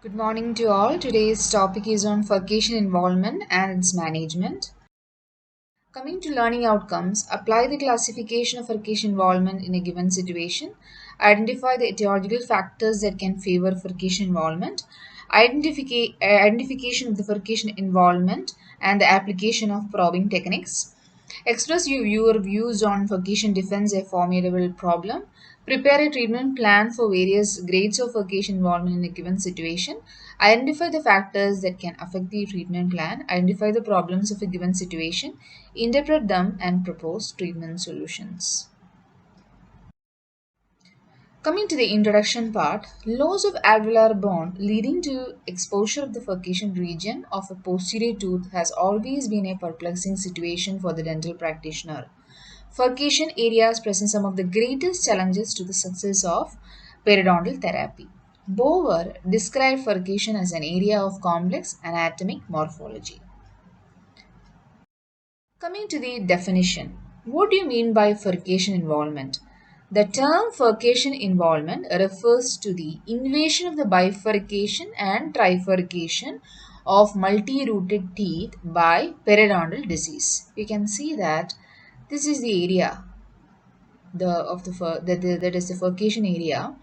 Good morning to all. Today's topic is on furcation involvement and its management. Coming to learning outcomes, apply the classification of furcation involvement in a given situation. Identify the etiological factors that can favor furcation involvement. Identification of the furcation involvement and the application of probing techniques. Express your views on furcation defense a formidable problem. Prepare a treatment plan for various grades of furcation involvement in a given situation. Identify the factors that can affect the treatment plan. Identify the problems of a given situation. Interpret them and propose treatment solutions. Coming to the introduction part, loss of alveolar bone leading to exposure of the furcation region of a posterior tooth has always been a perplexing situation for the dental practitioner. Furcation areas present some of the greatest challenges to the success of periodontal therapy. Bower described furcation as an area of complex anatomic morphology. Coming to the definition, what do you mean by furcation involvement? The term furcation involvement refers to the invasion of the bifurcation and trifurcation of multi-rooted teeth by periodontal disease. You can see that this is the area that is the furcation area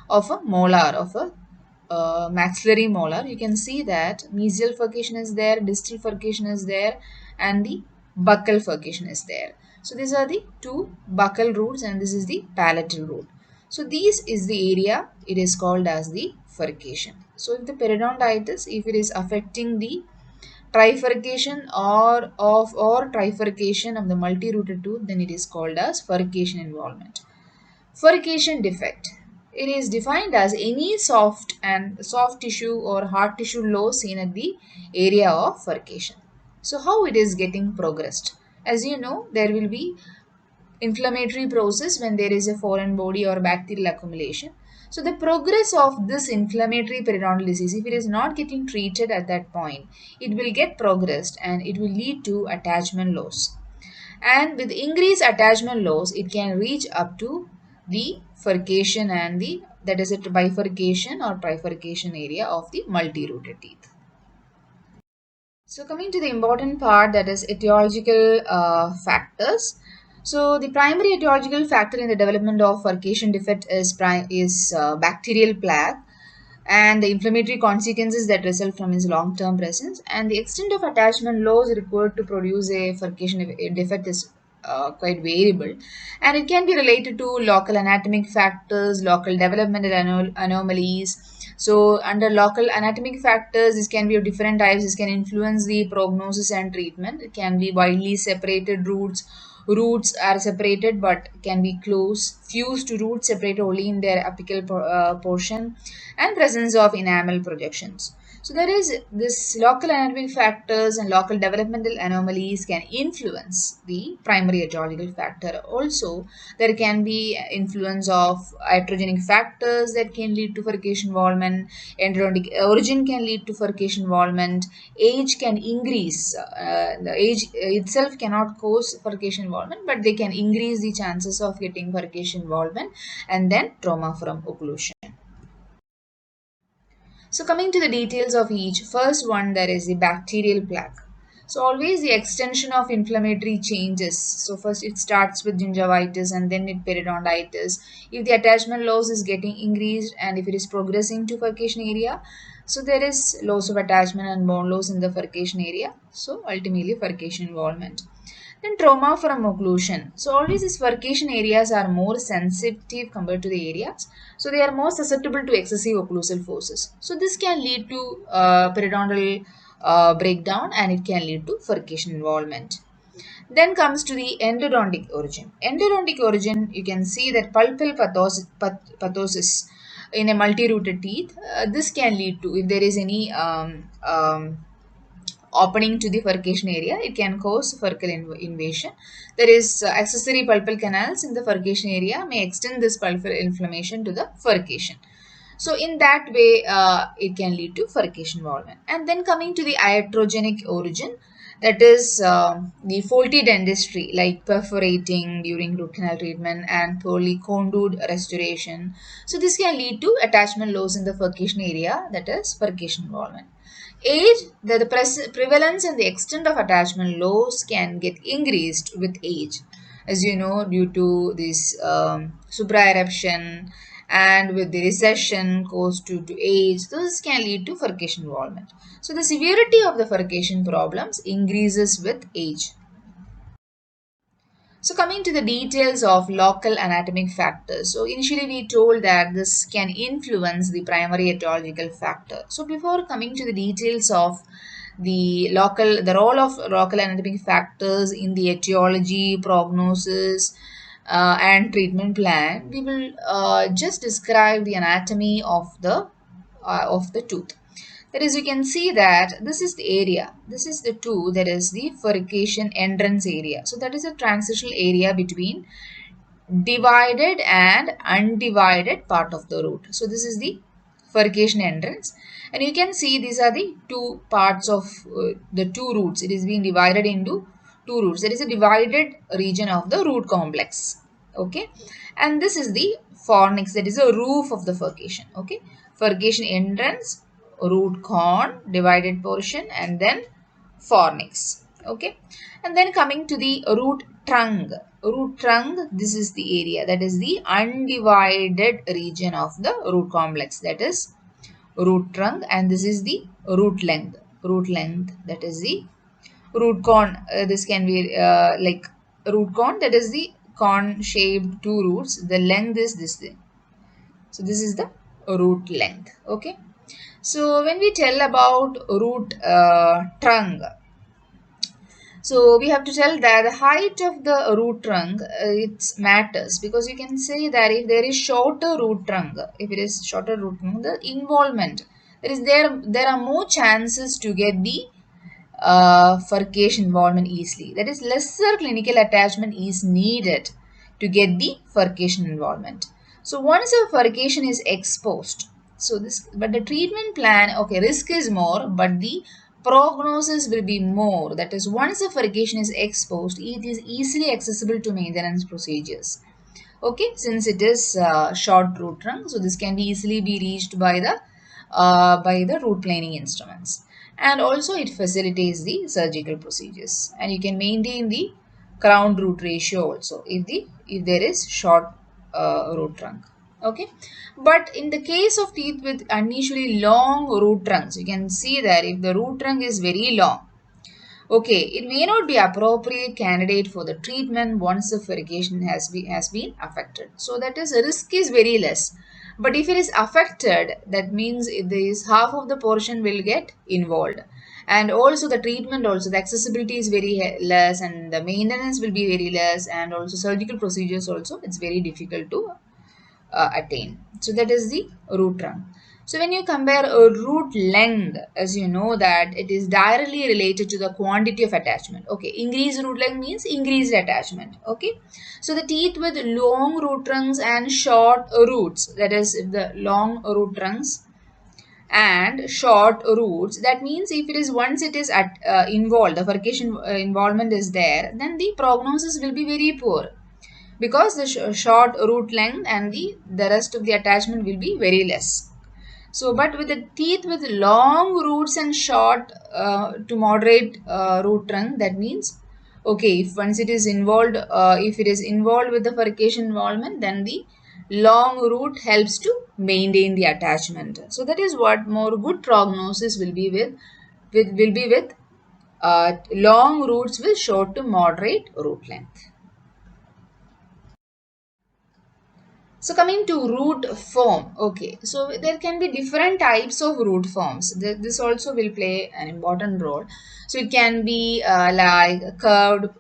of a molar of a maxillary molar. You can see that mesial furcation is there, distal furcation is there, and the buccal furcation is there. So these are the two buccal roots and this is the palatal root. So this is the area, it is called as the furcation. So if the periodontitis, if it is affecting the trifurcation of the multi-rooted tooth, then it is called as furcation involvement. Furcation defect. It is defined as any soft tissue or hard tissue loss seen at the area of furcation. So how it is getting progressed? As you know, there will be inflammatory process when there is a foreign body or bacterial accumulation. So the progress of this inflammatory periodontal disease, if it is not getting treated at that point, it will get progressed and it will lead to attachment loss. And with increased attachment loss, it can reach up to the furcation and the that is a bifurcation or trifurcation area of the multi-rooted teeth. So coming to the important part, that is etiological factors. So the primary etiological factor in the development of furcation defect is bacterial plaque and the inflammatory consequences that result from its long-term presence, and the extent of attachment loss required to produce a furcation defect is quite variable, and it can be related to local anatomic factors, local developmental anomalies. So under local anatomic factors, this can be of different types. This can influence the prognosis and treatment. It can be widely separated roots. Roots are separated but can be close, fused to roots separated only in their apical portion, and presence of enamel projections. So there is this local anatomic factors and local developmental anomalies can influence the primary etiological factor. Also, there can be influence of iatrogenic factors that can lead to furcation involvement. Endodontic origin can lead to furcation involvement. Age can increase. The age itself cannot cause furcation involvement, but they can increase the chances of getting furcation involvement. And then trauma from occlusion. So coming to the details of each, first one, there is the bacterial plaque. So always the extension of inflammatory changes. So first it starts with gingivitis and then it periodontitis. If the attachment loss is getting increased and if it is progressing to furcation area, so there is loss of attachment and bone loss in the furcation area. So ultimately furcation involvement. Then trauma from occlusion. So always these furcation areas are more sensitive compared to the areas. So they are more susceptible to excessive occlusal forces. So this can lead to periodontal breakdown and it can lead to furcation involvement. Then comes to the endodontic origin. Endodontic origin, you can see that pulpal pathosis in a multi-rooted teeth. This can lead to, if there is any opening to the furcation area, it can cause furcal invasion. There is accessory pulpal canals in the furcation area may extend this pulpal inflammation to the furcation. So in that way, it can lead to furcation involvement. And then coming to the iatrogenic origin, That is the faulty dentistry like perforating during root canal treatment and poorly contoured restoration. So this can lead to attachment loss in the furcation area, that is furcation involvement. Age, the prevalence and the extent of attachment loss can get increased with age, as you know, due to this supraeruption and with the recession caused due to age. This can lead to furcation involvement. So the severity of the furcation problems increases with age. So coming to the details of local anatomic factors. So initially we told that this can influence the primary etiological factor. So before coming to the details of the role of local anatomic factors in the etiology, prognosis, and treatment plan, we will just describe the anatomy of the tooth. That is, you can see that this is the area. This is the tooth, that is the furcation entrance area. So that is a transitional area between divided and undivided part of the root. So this is the furcation entrance, and you can see these are the two parts of the two roots. It is being divided into two roots. There is a divided region of the root complex. Okay, and this is the fornix, that is a roof of the furcation. Okay, furcation entrance, root cone, divided portion, and then fornix. Okay, and then coming to the root trunk. Root trunk, this is the area, that is the undivided region of the root complex, that is root trunk, and this is the root length. Root length, that is the root cone. This can be like root cone, that is the cone shaped two roots. The length is this thing. So this is the root length. Okay, so when we tell about root trunk, so we have to tell that the height of the root trunk it matters, because you can say that if there is shorter root trunk, if it is shorter root trunk, the involvement there are more chances to get the furcation involvement easily. That is, lesser clinical attachment is needed to get the furcation involvement. So once a furcation is exposed, so this, but the treatment plan, okay, risk is more, but the prognosis will be more. That is, once a furcation is exposed, it is easily accessible to maintenance procedures. Okay, since it is short root trunk, so this can be easily be reached by the root planing instruments, and also it facilitates the surgical procedures, and you can maintain the crown root ratio also if there is short root trunk. Okay, but in the case of teeth with unusually long root trunks, you can see that if the root trunk is very long, okay, it may not be appropriate candidate for the treatment once the furcation has been affected. So that is, risk is very less. But if it is affected, that means it is half of the portion will get involved. And also the treatment also, the accessibility is very less, and the maintenance will be very less, and also surgical procedures also, it's very difficult to attain. So that is the root trunk. So when you compare a root length, as you know that it is directly related to the quantity of attachment. Okay, increased root length means increased attachment. Okay, so the teeth with long root trunks and short roots, that is, if the long root trunks and short roots, that means if it is once it is involved, the furcation involvement is there, then the prognosis will be very poor, because the short root length and the rest of the attachment will be very less. So, but with the teeth with long roots and short to moderate root trunk, that means, okay, if once it is involved, if it is involved with the furcation involvement, then the long root helps to maintain the attachment. So that is what more good prognosis will be with long roots with short to moderate root length. So coming to root form, okay, so there can be different types of root forms. This also will play an important role. So it can be like curved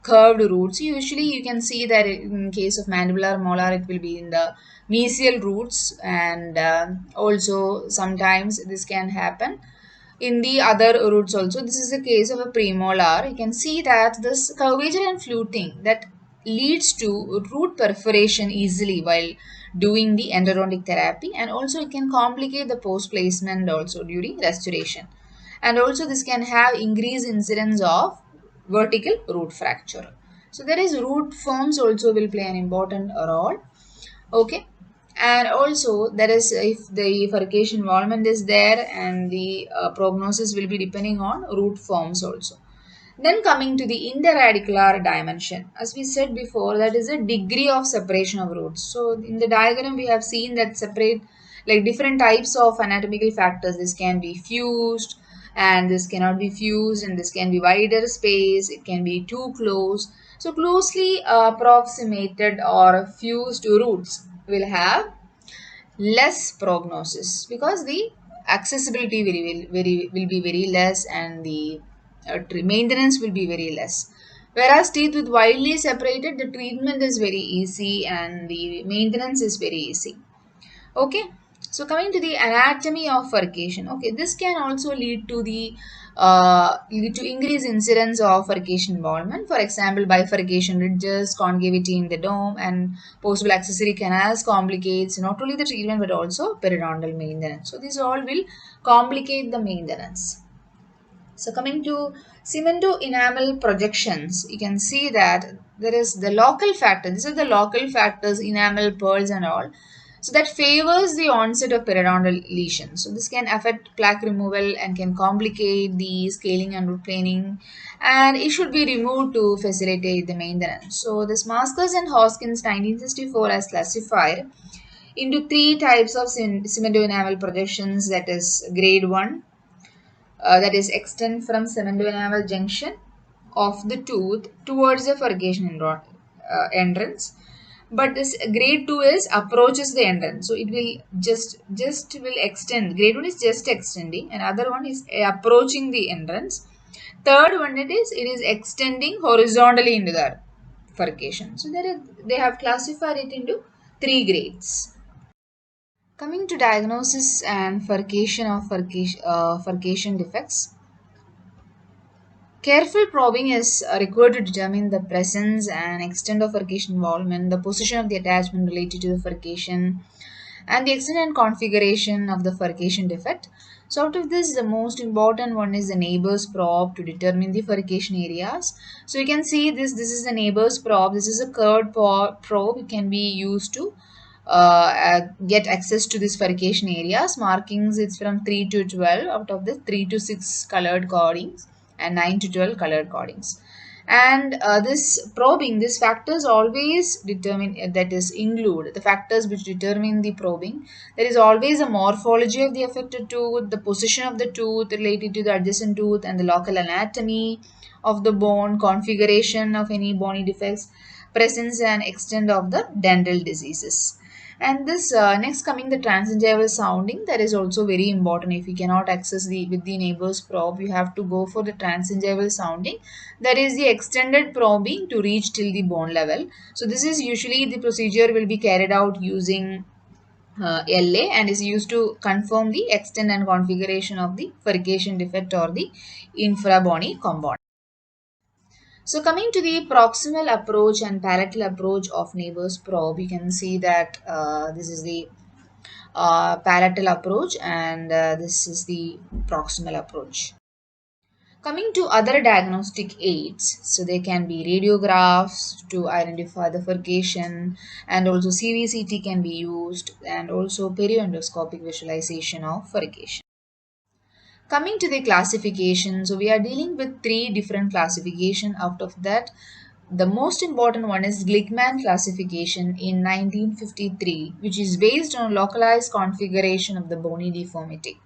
roots. Usually you can see that in case of mandibular molar, it will be in the mesial roots, and also sometimes this can happen in the other roots also. This is the case of a premolar. You can see that this curvature and fluting that leads to root perforation easily while doing the endodontic therapy, and also it can complicate the post placement also during restoration. and also this can have increased incidence of vertical root fracture. So there is root forms also will play an important role. Okay, and also there is, if the furcation involvement is there, and the prognosis will be depending on root forms also. Then coming to the interradicular dimension, as we said before, that is a degree of separation of roots. So in the diagram we have seen that separate like different types of anatomical factors. This can be fused and this cannot be fused, and this can be wider space, it can be too close. So closely approximated or fused roots will have less prognosis because the accessibility will be very less, and the maintenance will be very less. Whereas teeth with widely separated, the treatment is very easy and the maintenance is very easy. Okay, so coming to the anatomy of furcation. Okay, this can also lead to increased incidence of furcation involvement. For example, bifurcation ridges, concavity in the dome, and possible accessory canals complicates not only the treatment but also periodontal maintenance. So these all will complicate the maintenance. So coming to cemento enamel projections, you can see that there is the local factor. These are the local factors, enamel, pearls and all. So that favors the onset of periodontal lesion. So this can affect plaque removal and can complicate the scaling and root planing, and it should be removed to facilitate the maintenance. So this Maskers and Hoskins 1964 has classified into three types of cemento enamel projections, that is grade 1, that is extend from cemento-enamel junction of the tooth towards the furcation entrance. But this grade 2 is approaches the entrance, so it will just will extend. Grade 1 is just extending, and other one is approaching the entrance. Third one, it is extending horizontally into the furcation. So they have classified it into three grades. Coming to diagnosis and furcation defects, careful probing is required to determine the presence and extent of furcation involvement, the position of the attachment related to the furcation, and the extent and configuration of the furcation defect. So, out of this, the most important one is the neighbor's probe to determine the furcation areas. So, you can see this. This is the neighbor's probe. This is a curved probe. It can be used to get access to this furcation areas. Markings, it's from 3 to 12 out of the 3 to 6 colored codings and 9 to 12 colored codings. And this probing, these factors always determine, that is include the factors which determine the probing. There is always a morphology of the affected tooth, the position of the tooth related to the adjacent tooth, and the local anatomy of the bone, configuration of any bony defects, presence and extent of the dental diseases. And this next coming the transgingival sounding, that is also very important. If you cannot access the with the neighbor's probe, you have to go for the transgingival sounding. That is the extended probing to reach till the bone level. So this is usually the procedure will be carried out using LA, and is used to confirm the extent and configuration of the furcation defect or the infrabony compound. So coming to the proximal approach and palatal approach of neighbor's probe, you can see that this is the palatal approach, and this is the proximal approach. Coming to other diagnostic aids, so they can be radiographs to identify the furcation, and also CVCT can be used, and also periendoscopic visualization of furcation. Coming to the classification, so we are dealing with three different classification. Out of that, the most important one is Glickman classification in 1953, which is based on localized configuration of the bony deformity.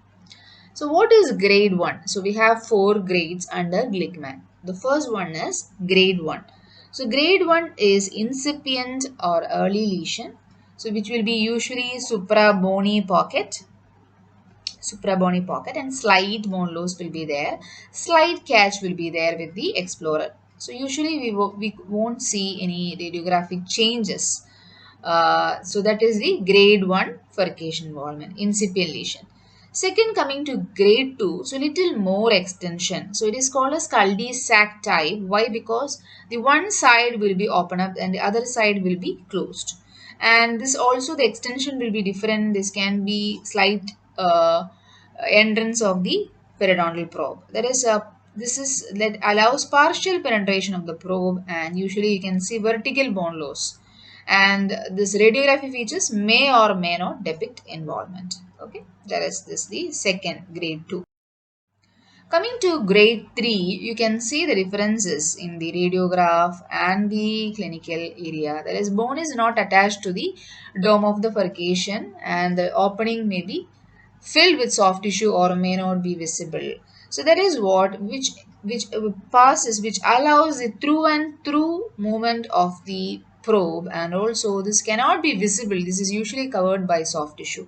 So what is grade 1? So we have 4 grades under Glickman. The first one is grade 1. So grade 1 is incipient or early lesion, so which will be usually suprabony pocket, and slight bone loss will be there. Slight catch will be there with the explorer. So usually we won't see any radiographic changes. So that is the grade 1 furcation involvement, incipient lesion. Second, coming to grade 2, so little more extension. So it is called as cul-de-sac type. Why? Because the one side will be open up and the other side will be closed. And this also, the extension will be different. This can be slight entrance of the periodontal probe. This is that allows partial penetration of the probe, and usually you can see vertical bone loss. And this radiography features may or may not depict involvement. Okay, that is this the second grade 2. Coming to grade 3, you can see the differences in the radiograph and the clinical area. That is, bone is not attached to the dome of the furcation, and the opening may be filled with soft tissue or may not be visible. So that is what which passes, which allows the through and through movement of the probe, and also this cannot be visible. This is usually covered by soft tissue.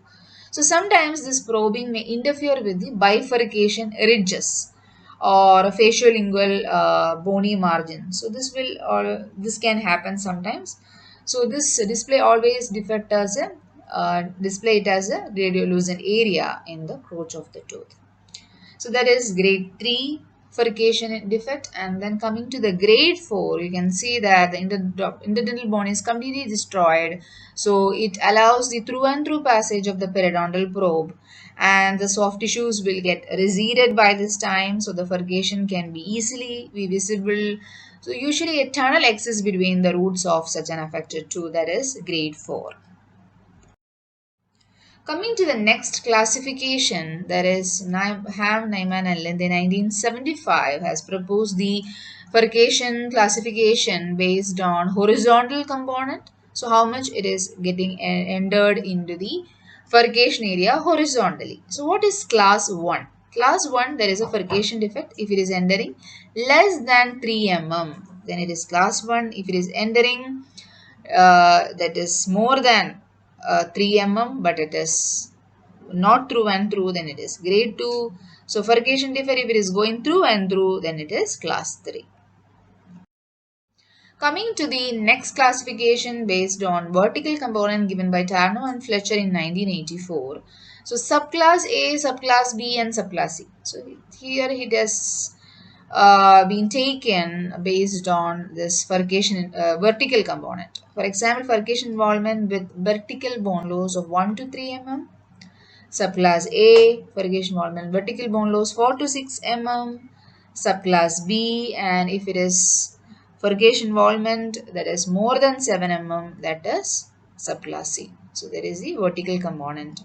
So sometimes this probing may interfere with the bifurcation ridges or facialingual bony margin. So this can happen sometimes. So this display always defect as a display it as a radiolucent area in the crotch of the tooth. So that is grade 3 furcation defect. And then coming to the grade 4, you can see that the interdental bone is completely destroyed. So it allows the through and through passage of the periodontal probe, and the soft tissues will get receded by this time. So the furcation can be easily be visible. So usually a tunnel exists between the roots of such an affected tooth. That is grade 4. Coming to the next classification, there is Ham, Naiman, and Lind in 1975 has proposed the furcation classification based on horizontal component. So how much it is getting entered into the furcation area horizontally. So what is class 1? Class 1, there is a furcation defect if it is entering less than 3 mm. Then it is class 1. If it is entering that is more than 3 mm, but it is not through and through, then it is grade 2. So furcation defect, if it is going through and through, then it is class 3. Coming to the next classification based on vertical component given by Tarnow and Fletcher in 1984. So subclass A, subclass B, and subclass C. So here it has been taken based on this furcation vertical component. For example, furcation involvement with vertical bone loss of 1 to 3 mm. Subclass A, furcation involvement vertical bone loss 4 to 6 mm. Subclass B, and if it is furcation involvement that is more than 7 mm, that is subclass C. So there is the vertical component.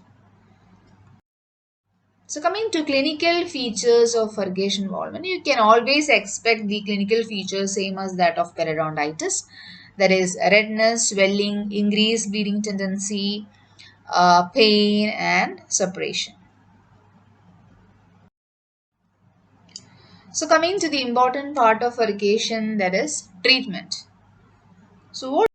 So coming to clinical features of furcation involvement, you can always expect the clinical features same as that of periodontitis. That is redness, swelling, increased bleeding tendency, pain, and suppuration. So coming to the important part of furcation, that is treatment. So what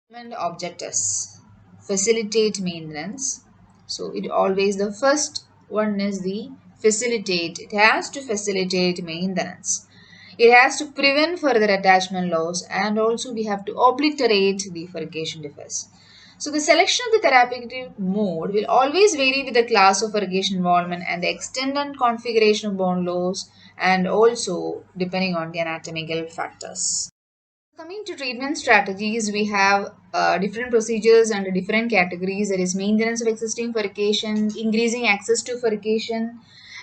treatment object is? Facilitate maintenance. So it always, the first one is the facilitate. It has to facilitate maintenance. It has to prevent further attachment loss, and also we have to obliterate the furcation defects. So the selection of the therapeutic mode will always vary with the class of furcation involvement and the extent and configuration of bone loss, and also depending on the anatomical factors. Coming to treatment strategies, we have different procedures under different categories. There is maintenance of existing furcation, increasing access to furcation,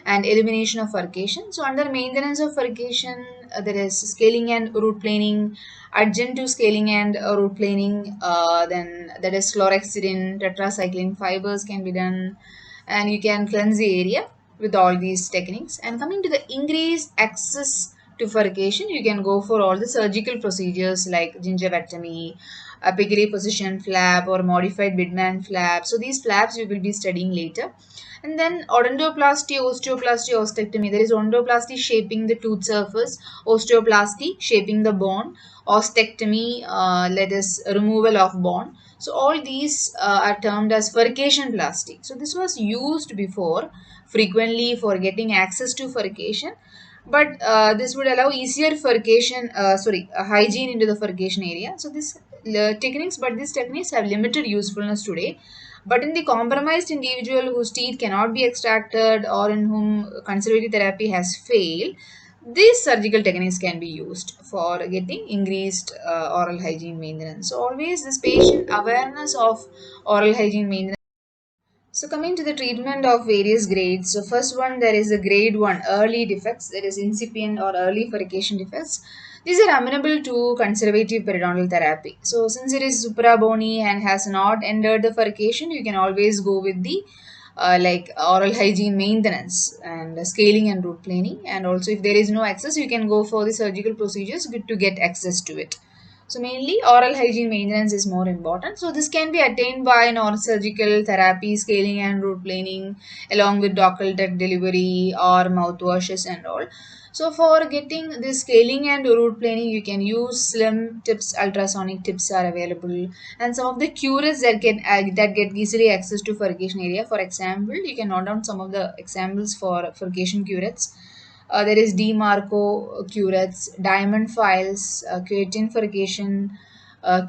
and elimination of furcation. So under maintenance of furcation, there is scaling and root planing, adjunct to scaling and root planing. Then that is chlorhexidine, tetracycline fibers can be done, and you can cleanse the area with all these techniques. And coming to the increased access to furcation, you can go for all the surgical procedures like gingivectomy, apically positioned flap, or modified Bidman flap. So these flaps we will be studying later. And then odontoplasty, osteoplasty, ostectomy. There is odontoplasty shaping the tooth surface, osteoplasty shaping the bone, ostectomy, that is removal of bone. So all these are termed as furcation plasty. So this was used before frequently for getting access to furcation, but this would allow easier furcation, hygiene into the furcation area. So these techniques have limited usefulness today. But in the compromised individual whose teeth cannot be extracted or in whom conservative therapy has failed, these surgical techniques can be used for getting increased oral hygiene maintenance. So always this patient awareness of oral hygiene maintenance. So coming to the treatment of various grades. So first one, there is a grade 1 early defects, that is incipient or early furcation defects. These are amenable to conservative periodontal therapy. So since it is suprabony and has not entered the furcation, you can always go with the like oral hygiene maintenance and scaling and root planing. And also if there is no access, you can go for the surgical procedures to get access to it. So mainly oral hygiene maintenance is more important. So this can be attained by non-surgical therapy, scaling and root planing, along with buccal tech delivery or mouthwashes and all. So for getting this scaling and root planing, you can use slim tips, ultrasonic tips are available, and some of the curates that get easily access to furcation area. For example, you can note down some of the examples for furcation curates. There is DeMarco curates, diamond files, keratin furcation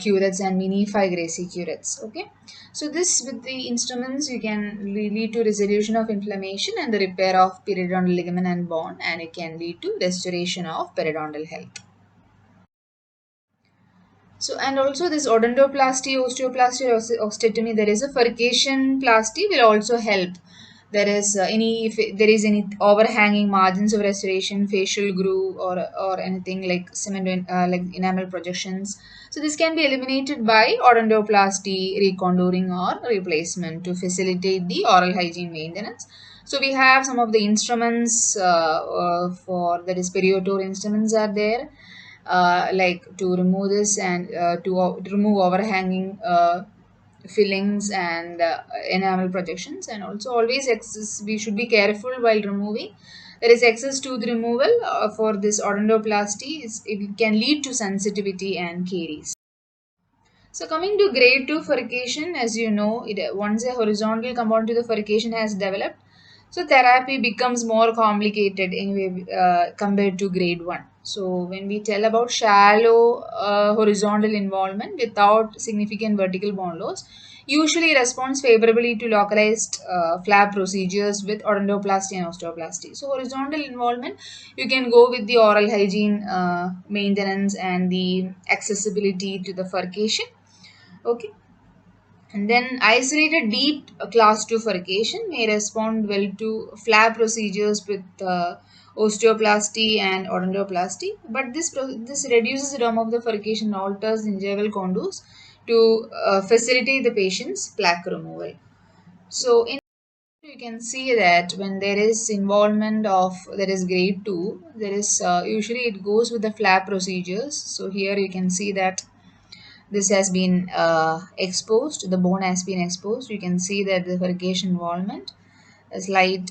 curates, and mini figracy curates. Okay, so this with the instruments you can lead to resolution of inflammation and the repair of periodontal ligament and bone, and it can lead to restoration of periodontal health. So, and also this odontoplasty, osteoplasty, or osteotomy, there is a furcation plasty will also help. There is if there is any overhanging margins of restoration, facial groove, or anything like cement, like enamel projections. So this can be eliminated by odontoplasty, recontouring, or replacement to facilitate the oral hygiene maintenance. So we have some of the instruments for that is periotor instruments are there, like to remove this and to remove overhanging fillings and enamel projections. And also always access, we should be careful while removing. There is access to the removal for this odontoplasty, it can lead to sensitivity and caries. So coming to grade 2 furcation, as you know, once a horizontal component to the furcation has developed, so therapy becomes more complicated anyway compared to grade 1. So when we tell about shallow horizontal involvement without significant vertical bone loss, usually responds favorably to localized flap procedures with odontoplasty and osteoplasty. So horizontal involvement, you can go with the oral hygiene maintenance and the accessibility to the furcation. Okay, and then isolated deep class 2 furcation may respond well to flap procedures with osteoplasty and odontoplasty, but this reduces the term of the furcation and alters gingival contours to facilitate the patient's plaque removal. So in you can see that when there is involvement of there is grade 2, there is usually it goes with the flap procedures. So here you can see that this has been exposed, the bone has been exposed. You can see that the furcation involvement, a slight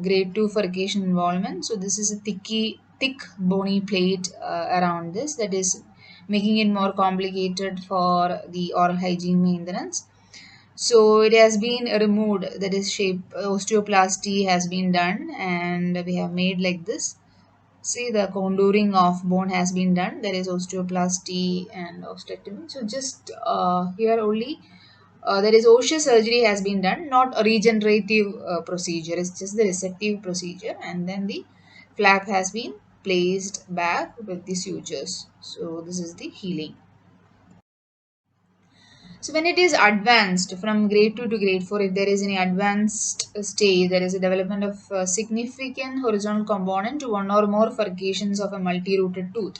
grade 2 furcation involvement. So this is a thick bony plate around this, that is making it more complicated for the oral hygiene maintenance. So it has been removed, that is shape osteoplasty has been done, and we have made like this. See, the contouring of bone has been done. There is osteoplasty and osteotomy. So just here only there is osseous surgery has been done, not a regenerative procedure. It's just the resective procedure, and then the flap has been placed back with the sutures. So this is the healing. So when it is advanced from grade 2 to grade 4, if there is any advanced stage, there is a development of a significant horizontal component to one or more furcations of a multi-rooted tooth,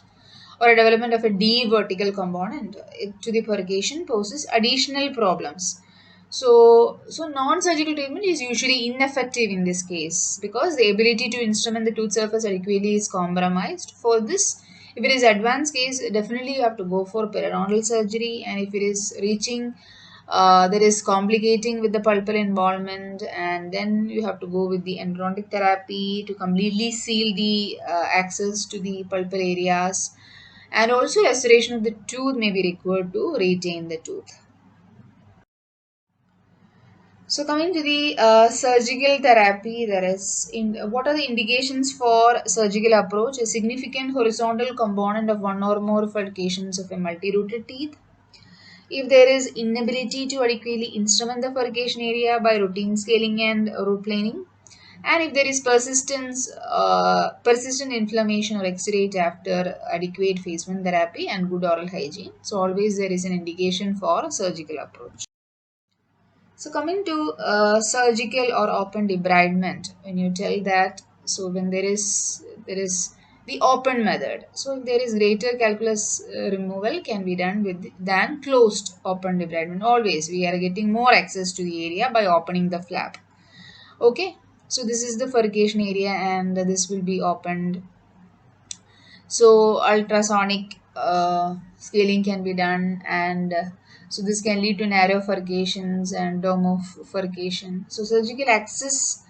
or a development of a D vertical component to the furcation poses additional problems. So non-surgical treatment is usually ineffective in this case because the ability to instrument the tooth surface adequately is compromised. For this, if it is advanced case, definitely you have to go for periodontal surgery, and if it is reaching there is complicating with the pulpal involvement, and then you have to go with the endodontic therapy to completely seal the access to the pulpal areas, and also restoration of the tooth may be required to retain the tooth. So coming to the surgical therapy, there is what are the indications for surgical approach? A significant horizontal component of one or more furcations of a multi-rooted teeth. If there is inability to adequately instrument the furcation area by routine scaling and root planing, and if there is persistent inflammation or exudate after adequate phase 1 therapy and good oral hygiene, so always there is an indication for surgical approach. So coming to surgical or open debridement, when you tell that, so when there is the open method. So if there is greater calculus removal can be done with than closed open debridement. Always we are getting more access to the area by opening the flap. Okay, so this is the furcation area and this will be opened. So ultrasonic scaling can be done, and so this can lead to narrow furcations and dermofurcation. So surgical access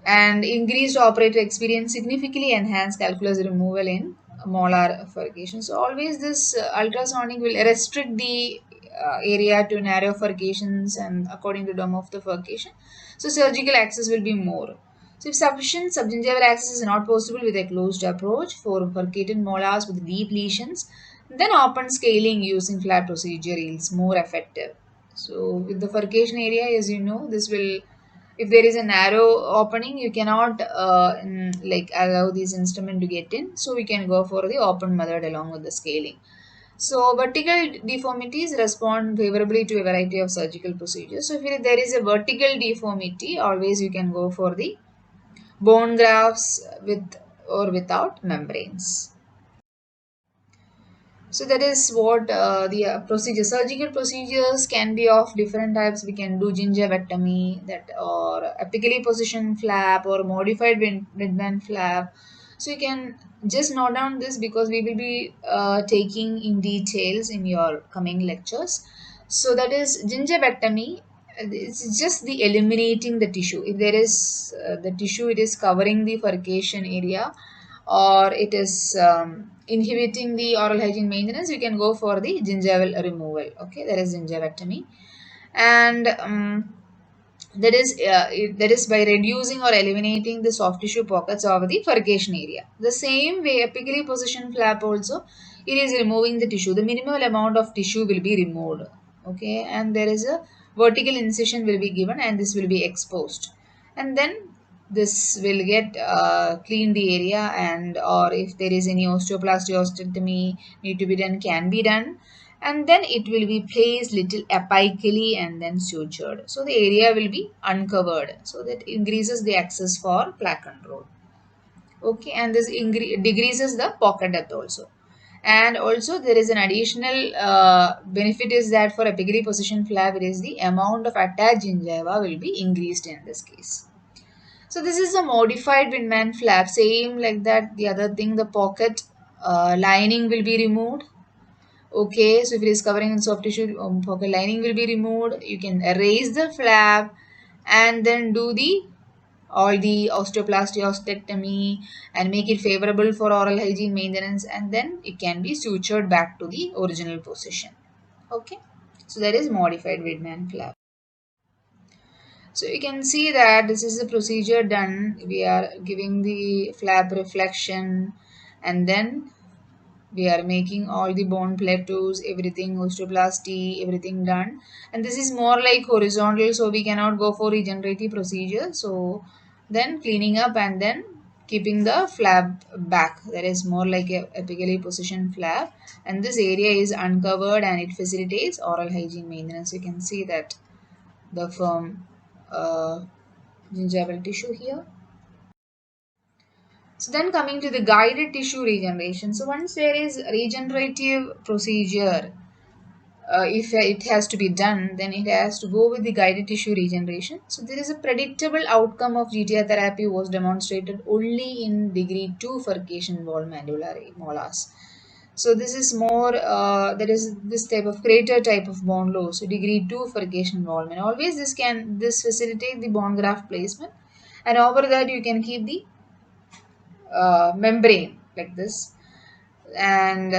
and increased operator experience significantly enhance calculus removal in molar furcation. So always this ultrasonic will restrict the area to narrow furcations and according to dome of the furcation. So surgical access will be more. So if sufficient subgingival access is not possible with a closed approach for furcated molars with deep lesions, then open scaling using flap procedure is more effective. So with the furcation area, as you know, this will, if there is a narrow opening, you cannot like allow this instrument to get in, so we can go for the open method along with the scaling. So vertical deformities respond favorably to a variety of surgical procedures. So if there is a vertical deformity, always you can go for the bone grafts with or without membranes. So that is what the procedure. Surgical procedures can be of different types. We can do gingivectomy, that or apically positioned flap or modified Widman flap. So you can just note down this because we will be taking in details in your coming lectures. So that is gingivectomy. It's just the eliminating the tissue. If there is the tissue, it is covering the furcation area or it is inhibiting the oral hygiene maintenance, you can go for the gingival removal. Okay, that is gingivectomy, and that is by reducing or eliminating the soft tissue pockets of the furcation area. The same way, apically positioned flap also, it is removing the tissue. The minimal amount of tissue will be removed. Okay, and there is a vertical incision will be given, and this will be exposed, and then this will get clean the area, and or if there is any osteoplasty osteotomy need to be done, can be done, and then it will be placed little apically and then sutured. So the area will be uncovered, so that increases the access for plaque control. Okay, and this decreases the pocket depth also. And also there is an additional benefit is that for apically positioned flap, it is the amount of attached gingiva will be increased in this case. So this is a modified Windman flap, same like that. The other thing, the pocket lining will be removed. Okay, so if it is covering in soft tissue, pocket lining will be removed. You can erase the flap and then do the all the osteoplasty osteotomy and make it favorable for oral hygiene maintenance, and then it can be sutured back to the original position. Okay, so that is modified Widman flap. So you can see that this is the procedure done. We are giving the flap reflection, and then we are making all the bone plateaus, everything, osteoplasty, everything done. And this is more like horizontal, so we cannot go for regenerative procedure. So then cleaning up and then keeping the flap back. That is more like a apically positioned flap. And this area is uncovered and it facilitates oral hygiene maintenance. You can see that the firm gingival tissue here. So then coming to the guided tissue regeneration. So once there is regenerative procedure, if it has to be done, then it has to go with the guided tissue regeneration. So there is a predictable outcome of GTR therapy was demonstrated only in degree 2 furcation wall mandibular molars. So this is more, there is this type of crater type of bone loss. So degree 2 furcation involvement. Always this facilitate the bone graft placement, and over that you can keep the membrane like this, and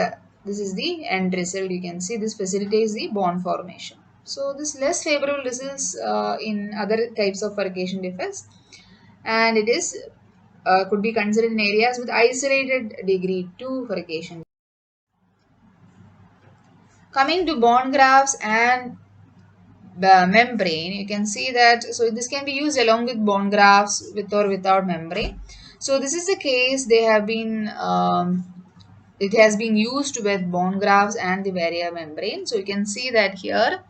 this is the end result. You can see this facilitates the bone formation. So this less favorable results in other types of furcation defects, and it is could be considered in areas with isolated degree 2 furcation. Coming to bone grafts and the membrane, you can see that, so this can be used along with bone grafts with or without membrane. So this is the case, they have been it has been used with bone grafts and the barrier membrane. So you can see that here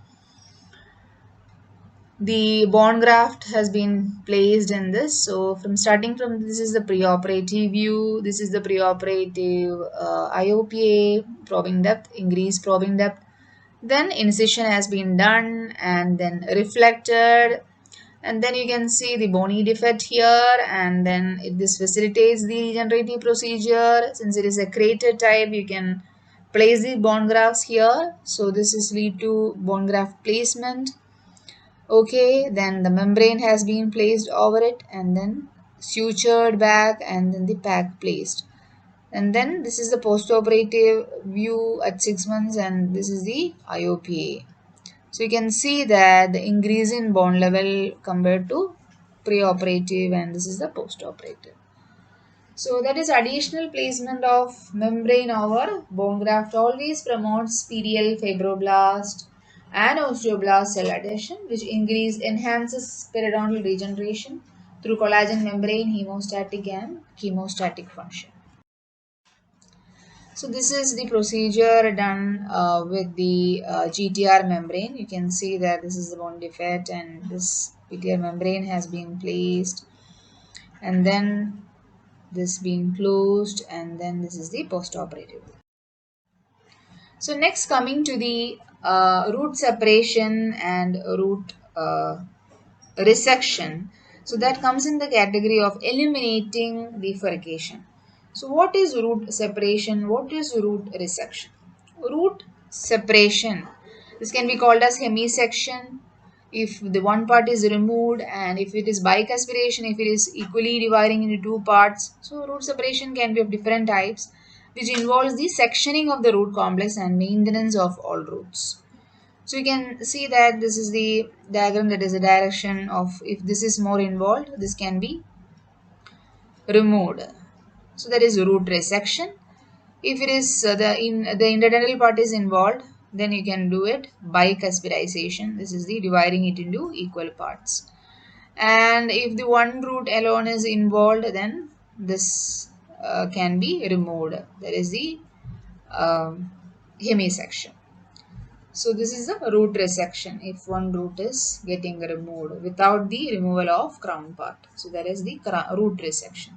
The bone graft has been placed in this. So from starting from this is the preoperative view. This is the preoperative IOPA probing depth, increased probing depth. Then incision has been done and then reflected, and then you can see the bony defect here, and then this facilitates the regenerative procedure. Since it is a crater type, you can place the bone grafts here. So this is lead to bone graft placement. Okay, then the membrane has been placed over it and then sutured back and then the pack placed. And then this is the post-operative view at 6 months, and this is the IOPA. So you can see that the increase in bone level compared to pre-operative, and this is the post-operative. So that is additional placement of membrane over bone graft always promotes PDL fibroblast and osteoblast cell adhesion, which enhances periodontal regeneration through collagen membrane hemostatic and chemostatic function. So this is the procedure done with the GTR membrane. You can see that this is the bone defect and this GTR membrane has been placed, and then this being closed, and then this is the post-operative. So next, coming to the root separation and root resection. So that comes in the category of eliminating the furcation. So what is root separation? What is root resection? Root separation, this can be called as hemisection if the one part is removed, and if it is bicuspidation, if it is equally dividing into two parts. So root separation can be of different types, which involves the sectioning of the root complex and maintenance of all roots. So you can see that this is the diagram, that is a direction of if this is more involved, this can be removed. So that is root resection. If it is the interdental part is involved, then you can do it bicuspidization. This is the dividing it into equal parts. And if the one root alone is involved, then this can be removed. That is the hemisection. So this is the root resection if one root is getting removed without the removal of crown part. So that is the root resection.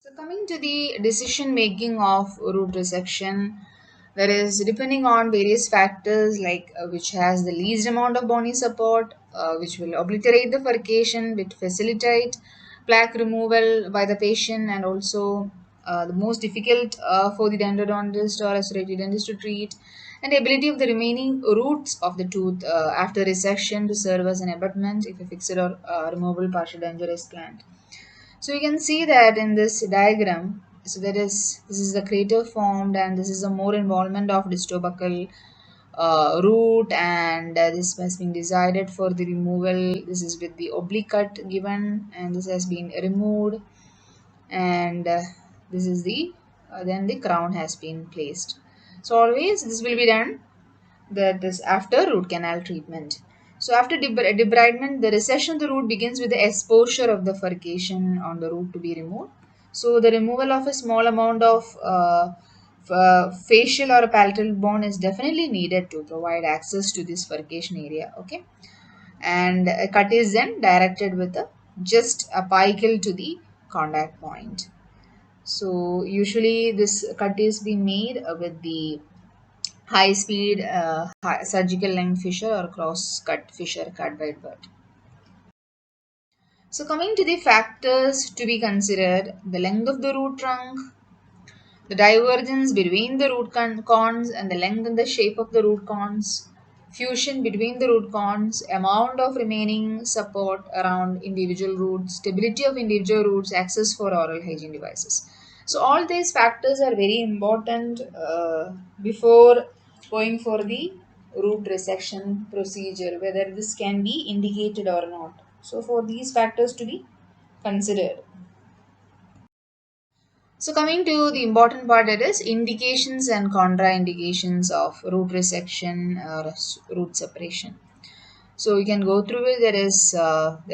So coming to the decision making of root resection, that is depending on various factors like which has the least amount of bony support, which will obliterate the furcation, which facilitate plaque removal by the patient, and also the most difficult for the dentodontist or restorative dentist to treat, and the ability of the remaining roots of the tooth after resection to serve as an abutment if a fixed or removable partial denture is planned. So you can see that in this diagram, so this is the crater formed, and this is a more involvement of distobuccal root, and this has been decided for the removal. This is with the oblique cut given, and this has been removed, and this is the then the crown has been placed. So always this will be done, that is after root canal treatment. So after debridement, the recession of the root begins with the exposure of the furcation on the root to be removed. So the removal of a small amount of facial or palatal bone is definitely needed to provide access to this furcation area. Okay, and a cut is then directed with just apical to the contact point. So usually this cut is being made with the high speed surgical length fissure or cross cut fissure cut by bird. So coming to the factors to be considered, the length of the root trunk, the divergence between the root cones and the length and the shape of the root cones, fusion between the root cones, amount of remaining support around individual roots, stability of individual roots, access for oral hygiene devices. So all these factors are very important before going for the root resection procedure, whether this can be indicated or not. So for these factors to be considered. So coming to the important part, that is indications and contraindications of root resection or root separation. So you can go through it. There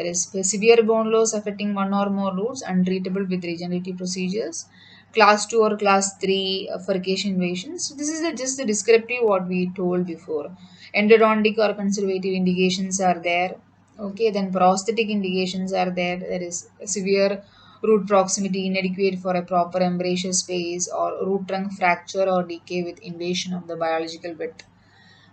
is severe bone loss affecting one or more roots, untreatable with regenerative procedures. Class 2 or class 3 furcation invasions. So this is just the descriptive what we told before. Endodontic or conservative indications are there. Okay, then prosthetic indications are there. There is severe root proximity inadequate for a proper embrasure space, or root trunk fracture or decay with invasion of the biological bit.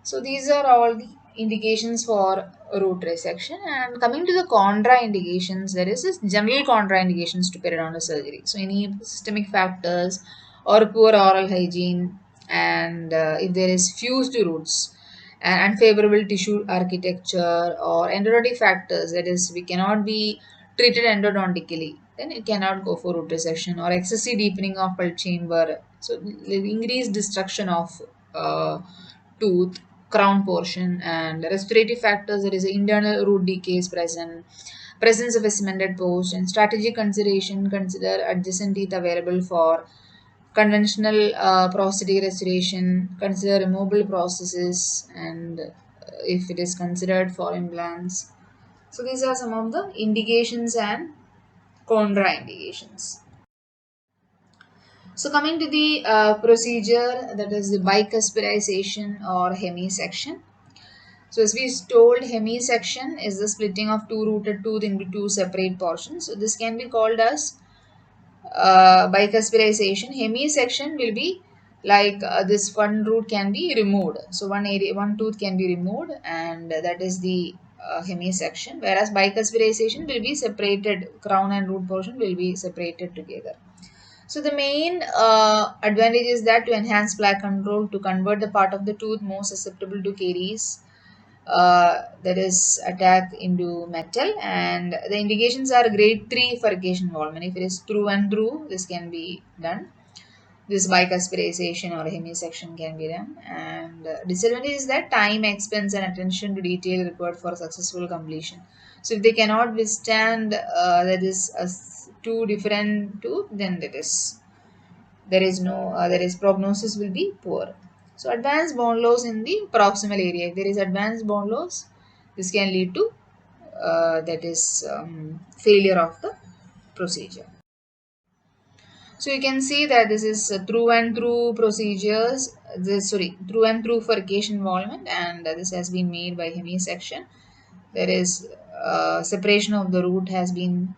So these are all the indications for root resection. And coming to the contraindications, there is this general contraindications to periodontal surgery. So any systemic factors or poor oral hygiene, and if there is fused roots and unfavorable tissue architecture or endodontic factors, that is, we cannot be treated endodontically, then it cannot go for root resection, or excessive deepening of pulp chamber. So increased destruction of uh, tooth, crown portion, and respiratory factors. There is internal root decay is present, presence of a cemented post, and strategic consideration. Consider adjacent teeth available for conventional prosthetic restoration. Consider removable processes, and if it is considered for implants. So these are some of the indications and contraindications. So coming to the procedure, that is the bicuspidization or hemisection. So as we told, hemisection is the splitting of two rooted tooth into two separate portions. So this can be called as bicuspidization. Hemisection will be like this one root can be removed. So one area, one tooth can be removed, and that is the hemisection. Whereas bicuspidization will be separated. Crown and root portion will be separated together. So the main advantage is that to enhance plaque control, to convert the part of the tooth more susceptible to caries, that is attack into metal, and the indications are grade 3 furcation involvement. If it is through and through, this can be done. This bicuspidization or hemisection can be done, and disadvantage is that time, expense, and attention to detail required for successful completion. So if they cannot withstand that is two different tooth, then that is there is no there is prognosis will be poor. So advanced bone loss in the proximal area, if there is advanced bone loss, this can lead to that is failure of the procedure. So you can see that this is through and through procedures, this sorry through and through furcation involvement, and this has been made by hemisection. There is separation of the root has been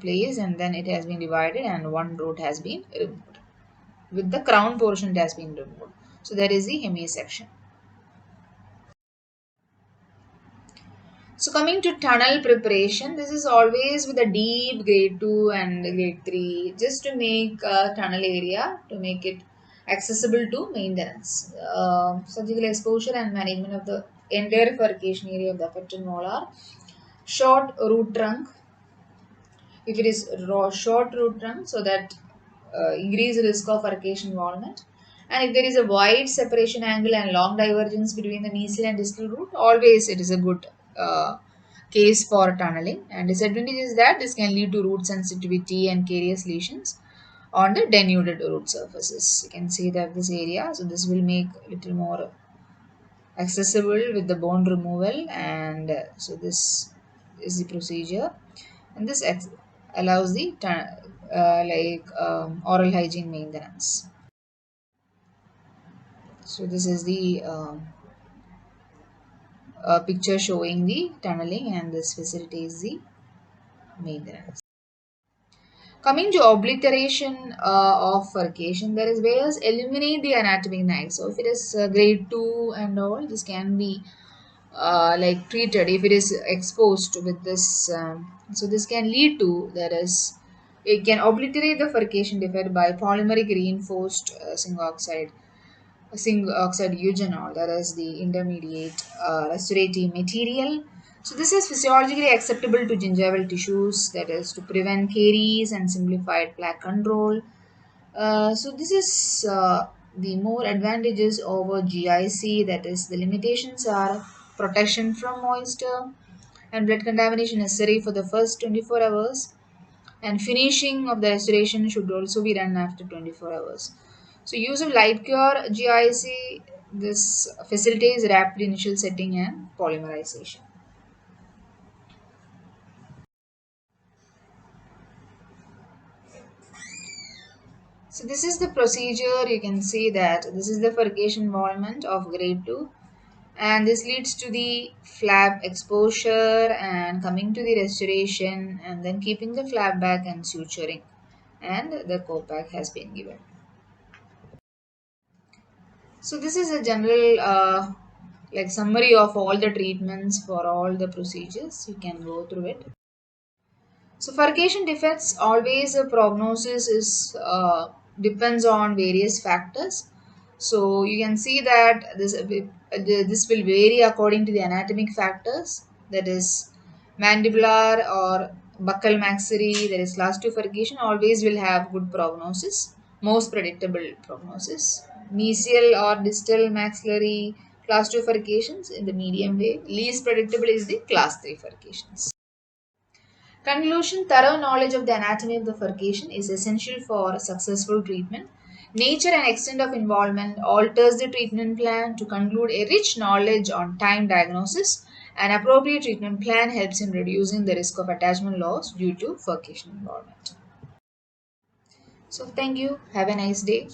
placed, and then it has been divided, and one root has been removed. With the crown portion it has been removed. So there is the hemisection. So coming to tunnel preparation, this is always with a deep grade 2 and grade 3, just to make a tunnel area, to make it accessible to maintenance. Surgical exposure and management of the entire furcation area of the affected molar. Short root trunk, if it is short root trunk, so that increase risk of furcation involvement. And if there is a wide separation angle and long divergence between the mesial and distal root, always it is a good case for tunneling. And disadvantage is that this can lead to root sensitivity and carious lesions on the denuded root surfaces. You can see that this area, so this will make a little more accessible with the bone removal, and so this is the procedure, and this allows the oral hygiene maintenance. So this is the picture showing the tunneling, and this facility is the maintenance. Coming to obliteration of furcation, there is ways eliminate the anatomic knife. So if it is grade 2 and all, this can be like treated if it is exposed with this. So this can lead to, that is, it can obliterate the furcation defect by polymeric reinforced zinc oxide eugenol, that is the intermediate restorative material. So this is physiologically acceptable to gingival tissues, that is to prevent caries and simplified plaque control. So this is the more advantages over GIC, that is the limitations are protection from moisture and blood contamination necessary for the first 24 hours, and finishing of the restoration should also be done after 24 hours. So use of light cure GIC, this facilitates rapid initial setting and polymerization. So this is the procedure. You can see that this is the furcation involvement of grade 2. and this leads to the flap exposure and coming to the restoration and then keeping the flap back and suturing, and the copac has been given. So this is a general like summary of all the treatments for all the procedures. You can go through it. So furcation defects always a prognosis is depends on various factors. So you can see that this will vary according to the anatomic factors, that is mandibular or buccal maxillary, that is class 2 furcation always will have good prognosis, most predictable prognosis. Mesial or distal maxillary class 2 furcations in the medium way, least predictable is the class 3 furcations. Conclusion: thorough knowledge of the anatomy of the furcation is essential for successful treatment. Nature and extent of involvement alters the treatment plan. To conclude, a rich knowledge on time diagnosis and appropriate treatment plan helps in reducing the risk of attachment loss due to furcation involvement. So, thank you. Have a nice day.